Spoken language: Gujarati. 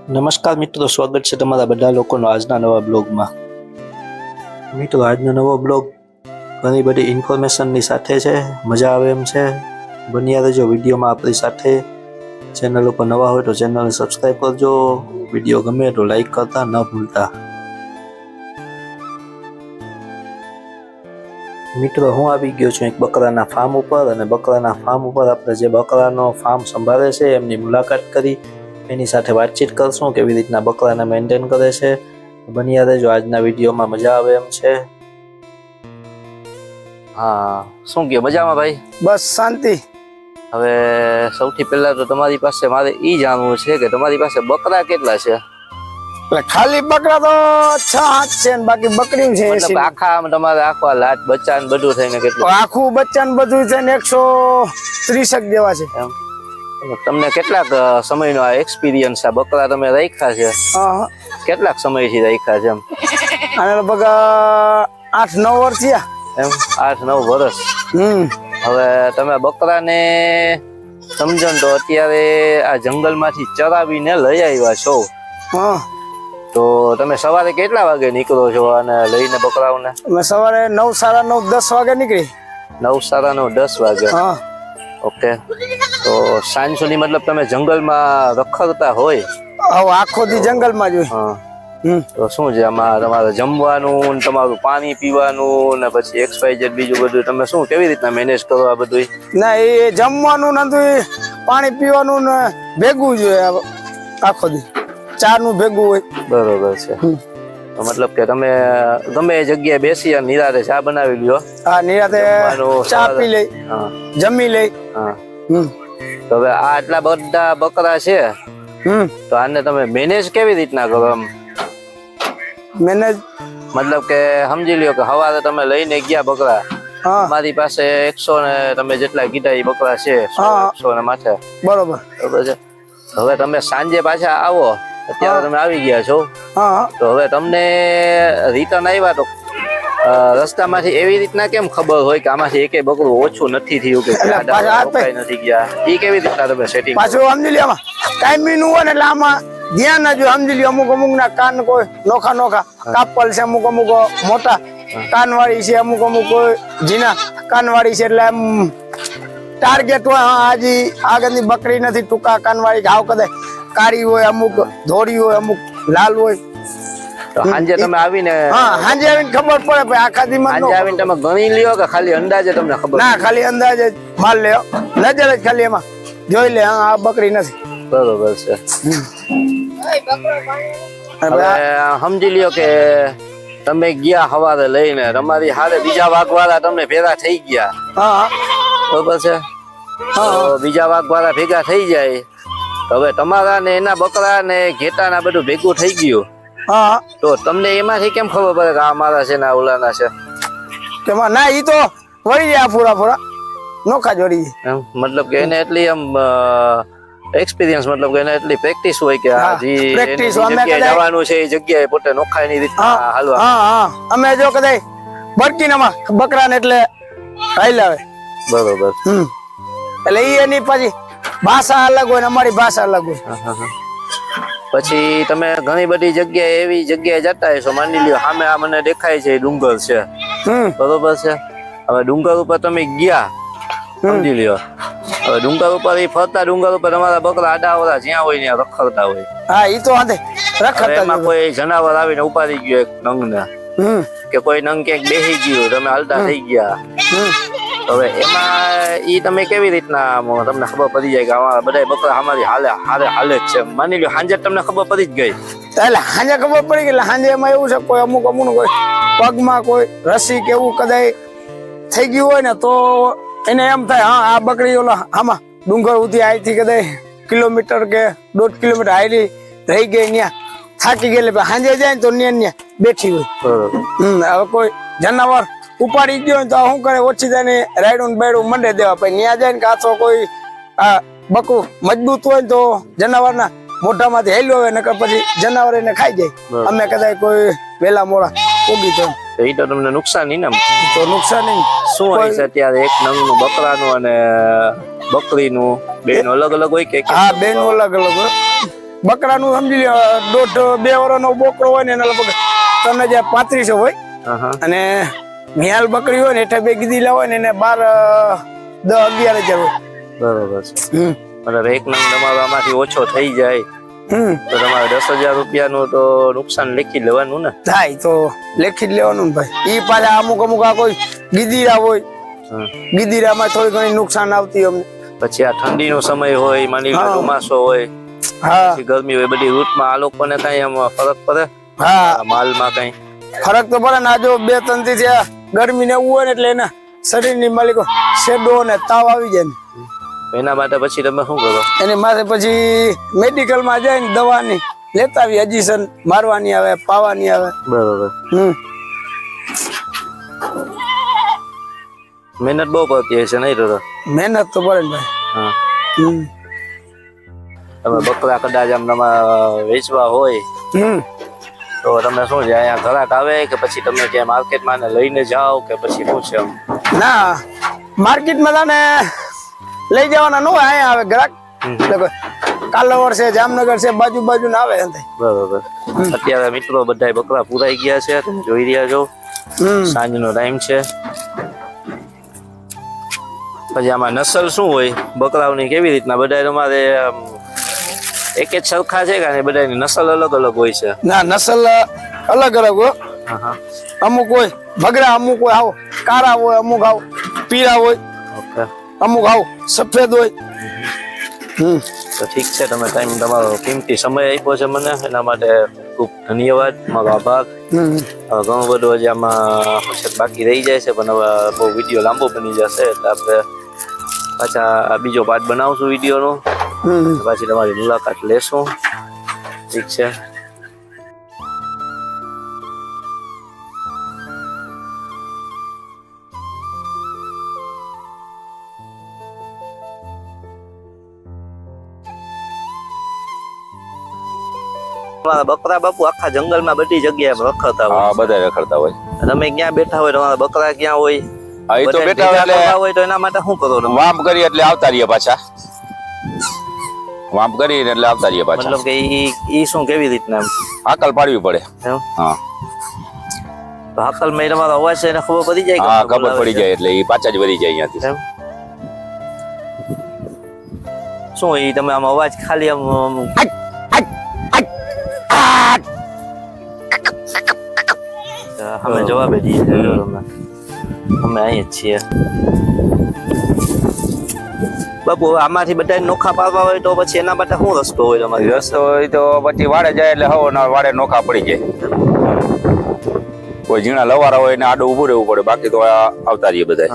નમસ્કાર મિત્રો, સ્વાગત છે તમારા બધા લોકોનો આજના નવા બ્લોગમાં. મિત્રો, આજનો નવો બ્લોગ ઘણી બધી ઇન્ફોર્મેશનની સાથે છે, મજા આવે એમ છે. બન્યા રહેજો વિડીયોમાં આપણી સાથે. ચેનલ ઉપર નવા હોય તો ચેનલને સબસ્ક્રાઈબ કરજો. વિડીયો ગમે તો લાઈક કરતા ન ભૂલતા. મિત્રો, હું આવી ગયો છું એક બકરાના ફાર્મ ઉપર, અને બકરાના ફાર્મ ઉપર આપણે જે બકરાનો ફાર્મ સંભાળે છે એમની મુલાકાત કરી, એની સાથે વાતચીત કરશું કેવી રીતના બકરાને મેન્ટેન કરે છે. બન્યા રહેજો, આજના વિડીયોમાં મજા આવે એમ છે. હા, શું કહો, મજામાં ભાઈ? બસ શાંતિ. હવે સૌથી પહેલા તો તમારી પાસે મારે ઈ જાણવું છે કે તમારી પાસે બકરા કેટલા છે? ખાલી બકરા તો 6-8 છે ને બાકી બકરી છે. મતલબ આખા તમારે આખા લાટ બચ્ચા ને બધું થઈને કેટલું? આખું બચ્ચા ને બધું થઈને 130 જેવા છે. એમ તમને કેટલાક સમયનો આ એક્સપિરિયન્સ આ બકરા તમે રાખ્યા છે? કેટલાક સમયથી રાખ્યા છે? એમ અને લગભગ 8-9 વર્ષ થયા. એમ 8-9 વર્ષ. હવે તમે બકરાને સમજણ તો અત્યારે આ જંગલમાંથી ચરાવીને લઈ આવ્યા છો, તો તમે સવારે કેટલા વાગે નીકળો છો અને લઈને બકરાઓને? અમે સવારે 9, 9:30, 10 વાગે નીકળી. 9, 10 વાગે. ઓકે. તો સાંજ સુધી મતલબ તમે જંગલમાં રખડતા હોય? આખો દી જંગલમાં જ હોય. તો શું છે આમાં તમારે જમવાનું, તમારું પાણી પીવાનું ને પછી XYZ બીજું બધું તમે શું કેવી રીતના મેનેજ કરો આ બધું? ના, એ જમવાનું નથી, પાણી પીવાનું ને ભેગું જ હોય આખો દી. ચાનું ભેગું હોય. બરોબર છે. તો મતલબ કે તમે ગમે એ જગ્યાએ બેસી અને નિરાતે ચા બનાવી લ્યો? હા, નિરાતે ચા પી લઈ, જમી લઈ. તો હવે આ આટલા બધા બકરા છે, તો આને તમે મેનેજ કેવી રીતના કરો? મેનેજ મતલબ કે સમજી લ્યો કે સવારે તમે લઈને ગયા બકરા, મારી પાસે 100 ને તમે જેટલા કીધા એ બકરા છે, 100 ને માથે. બરોબર છે. હવે તમે સાંજે પાછા આવો, અત્યારે તમે આવી ગયા છો, તો હવે તમને રિટર્ન આવ્યા તો રસ્તામાંથી એવી રીતના કેમ ખબર હોય કે આમાંથી એકેય બકરું ઓછું નથી થયું કે નથી ગયા? એ કેવી રીતના તમે સેટિંગ? પાછું સમજી લ્યો, આમાં ટાઈમિંગ હોય ને એટલે આમાં ધ્યાન ના જો. સમજી લ્યો, અમુક ના કાન કોઈ નોખા કાપલ છે, અમુક મોટા કાન વાળી છે, અમુક ઝીણા કાન વાળી છે. એટલે એમ ટાર્ગેટ હોય, આજે આગળની બકરી નથી ટૂંકા કાન વાળી, ઘાવ કદાચ કાળી હોય, અમુક ધોળી હોય, અમુક લાલ હોય. તો સાંજે તમે આવીને સાંજે આવીને ખબર પડે ભાઈ. આખા દીમાં સાંજે આવીને તમે ગણી લ્યો કે ખાલી અંદાજે તમને ખબર? ના, ખાલી અંદાજે માલ લ્યો, નજર જ ખાલી એમાં જોઈ લે આ બકરી નથી. બરોબર છે. હવે સમજી લ્યો કે તમે ગયા સવારે લઈને, તમારી હારે બીજા વાઘવાળા તમને ભેગા થઈ ગયા, બરોબર છે? બીજા વાઘવાળા ભેગા થઈ જાય, હવે તમારા ને એના બકરા ને ઘેટા ના બધું ભેગું થઈ ગયું, તો તમને એમાંથી કેમ ખબર પડે કે આ મારા છે ને આ ઓલાના છે? ના, ઈ તો વળી જાય પૂરા નોખા જ વળી જાય. મતલબ કે એને એટલી આમ એક્સપિરિયન્સ, મતલબ કે એને એટલી પ્રેક્ટિસ હોય કે જવાનું છે એ જગ્યાએ પોતે નોખાઈની રીતના હાલવા. અમે જો કદાચ બરકીનામાં બકરા ને એટલે હાલ્યા આવે. બરોબર. એટલે ઈ એની પછી ભાષા અલગ હોય ને અમારી ભાષા અલગ હોય. પછી તમે ઘણી બધી જગ્યાએ એવી જગ્યાએ જતા હશો, માની લ્યો સામે આ મને દેખાય છે ડુંગર છે, બરોબર છે? હવે ડુંગર ઉપર તમે ગયા, સમજી લ્યો, હવે ડુંગર ઉપર ફરતા ડુંગર ઉપર તમારા બકરા આડાવડા જ્યાં હોય ત્યાં રખડતા હોય. હા, ઈ તો હાથે રખડતા. એમાં કોઈ જનાવર આવીને ઉપાડી ગયો એક નંગને, કે કોઈ નંગ ક્યાંક બેસી ગયું, તમે હાલતા થઈ ગયા, હવે એમાં ઈ તમે કેવી રીતના તમને ખબર પડી જાય કે અમારા બધા બકરા અમારી હાલે જ છે? માની લ્યો સાંજે તમને ખબર પડી જ ગઈ, એટલે સાંજે ખબર પડી ગઈ. સાંજે એમાં એવું છે, કોઈ અમુક કોઈ પગમાં કોઈ રસી કે એવું કદાચ થઈ ગયું હોય ને, તો એને એમ થાય આ બકરી ઓલા આમાં ડુંગર ઉધી અહીંથી કદાચ કિલોમીટર કે 1.5 કિલોમીટર હારી રહી ગઈ, ત્યાં થાકી ગયેલી, સાંજે જાય ને તો ત્યાં બેઠી હોય. હવે કોઈ જનાવર ઉપાડી ગયો તો શું કરે, ઓછી જાય રાયડું બાયડું મંડે દેવા. પછી ત્યાં જાય ને કાચો કોઈ આ બકરું મજબૂત હોય તો જનાવર ના મોઢામાંથી હેલ્યો હોય, નકર પછી જનાવર એને ખાઈ જાય. અમે કદાચ કોઈ વેલા મોડા ઉગી તો એ તો તમને નુકસાન નહીં ને? તો નુકસાન શું હોય છે અત્યારે એક નંગનું બકરાનું અને બકરીનું બેનું અલગ અલગ હોય કે? હા, બેનું અલગ અલગ હોય. બકરાનું સમજી લો 1.5-2 વર્ષનો બોકડો હોય ને એના લગભગ 3,3500 હોય. અને મિયાલ બકરી હોય ને એટલે 2 ગીદીલા હોય ને એને 12-10-11,000 હોય. બરોબર છે. મતલબ એક નંગ તમારો આમાંથી ઓછો થઈ જાય તો તમારે 10,000 રૂપિયાનું તો નુકસાન લેખી લેવાનું ને. થાય તો લેખી જ લેવાનું ને ભાઈ. ઈ પાછા અમુક આ કોઈ ગીદીરા હોય, ગીદીરામાં થોડી ઘણી નુકસાન આવતી અમને. પછી આ ઠંડીનો સમય હોય, માની લો ચોમાસો હોય, પછી ગરમી હોય, બધી ઋતુમાં આ લોકોને કઈ આમ ફરક પડે? હા, માલમાં કઈ ફરક તો પડે ને. આ જો 2-3 થી ગરમી ને એવું હોય ને એટલે એના શરીરની માલિકો શેડો ને તાવ આવી જાય ને એના માટે પછી તમે શું કરો? એની માથે પછી મેડિકલ માં જઈને દવાની લેતા આવી. ઇન્જેક્શન મારવાની આવે, પાવાની આવે. બરોબર. મહેનત બહુ પડતી હશે નહીં? તો મહેનત તો પડે ને ભાઈ. તમે બકરા કદાચ આમ તમારે વેચવા હોય તો તમે શું છે, અહીંયા ઘરાક આવે કે પછી તમે ક્યાંય માર્કેટમાં લઈને જાઓ કે પછી શું છે? ના, માર્કેટમાં તને લઈ જવાના ન હોય, અહીંયા આવે ગ્રાહક. કાલાવડ છે, જામનગર છે, બાજુ ના આવે. બરોબર. અત્યારે મિત્રો બધા બકરા પુરાઈ ગયા છે, તમે જોઈ રહ્યા છો. સાંજનો ટાઈમ છે. પછી આમાં નસલ શું હોય બકરાઓની, કેવી રીતના બધા તમારે એક જ સરખા છે કે બધાની નસલ અલગ અલગ હોય છે? ના, નસલ અલગ હોય. અમુક હોય બગડા, અમુક હોય આવો કારા હોય, અમુક આવો પીળા હોય, અમુક આવો સફેદ હોય. તો ઠીક છે, તમે ટાઈમ તમારો કિંમતી સમય આપ્યો છે મને, એના માટે ખૂબ ધન્યવાદ, મારો આભાર. ઘણું બધું હજી આમાં બાકી રહી જાય છે, પણ હવે બહુ વિડીયો લાંબો બની જશે એટલે આપણે પાછા બીજો પાર્ટ બનાવશું વિડીયોનો, પાછી તમારી મુલાકાત લેશું. ઠીક છે. તમારા બકરા બાપુ આખા જંગલમાં બધી જગ્યાએ રખડતા હોય? હા, બધા રખડતા હોય. તમે ક્યાં બેઠા હોય, તમારા બકરા ક્યાં હોય? અહીં તો બેઠા હોય તો એના માટે શું કરો તમે? વામ કરી એટલે આવતા રહીએ પાછા. વામ કરીને એટલે આવતા રહીએ પાછા. મતલબ કે ઈ શું, કેવી રીતના હાકલ પાડવી પડે? હા. તો હાકલ માં તમારો અવાજ છે એને ખબર પડી જાય? હા, ખબર પડી જાય એટલે ઈ પાછા જ વળી જાય અહીંયાથી. શું ઈ તમે આમ અવાજ ખાલી આમ અમે જવાબ દઈએ અમે અહીં જ છીએ. બાપુ આમાંથી બધા નોખા પાડવા હોય તો પછી એના માટે શું રસ્તો હોય તમારી? રસ્તો હોય તો પછી વાડે જાય એટલે હવાના વાડે નોખા પડી જાય. કોઈ ઝીણા લવારા હોય એને આડું ઉભું રહેવું પડે, બાકી તો આવતા રહીએ બધા.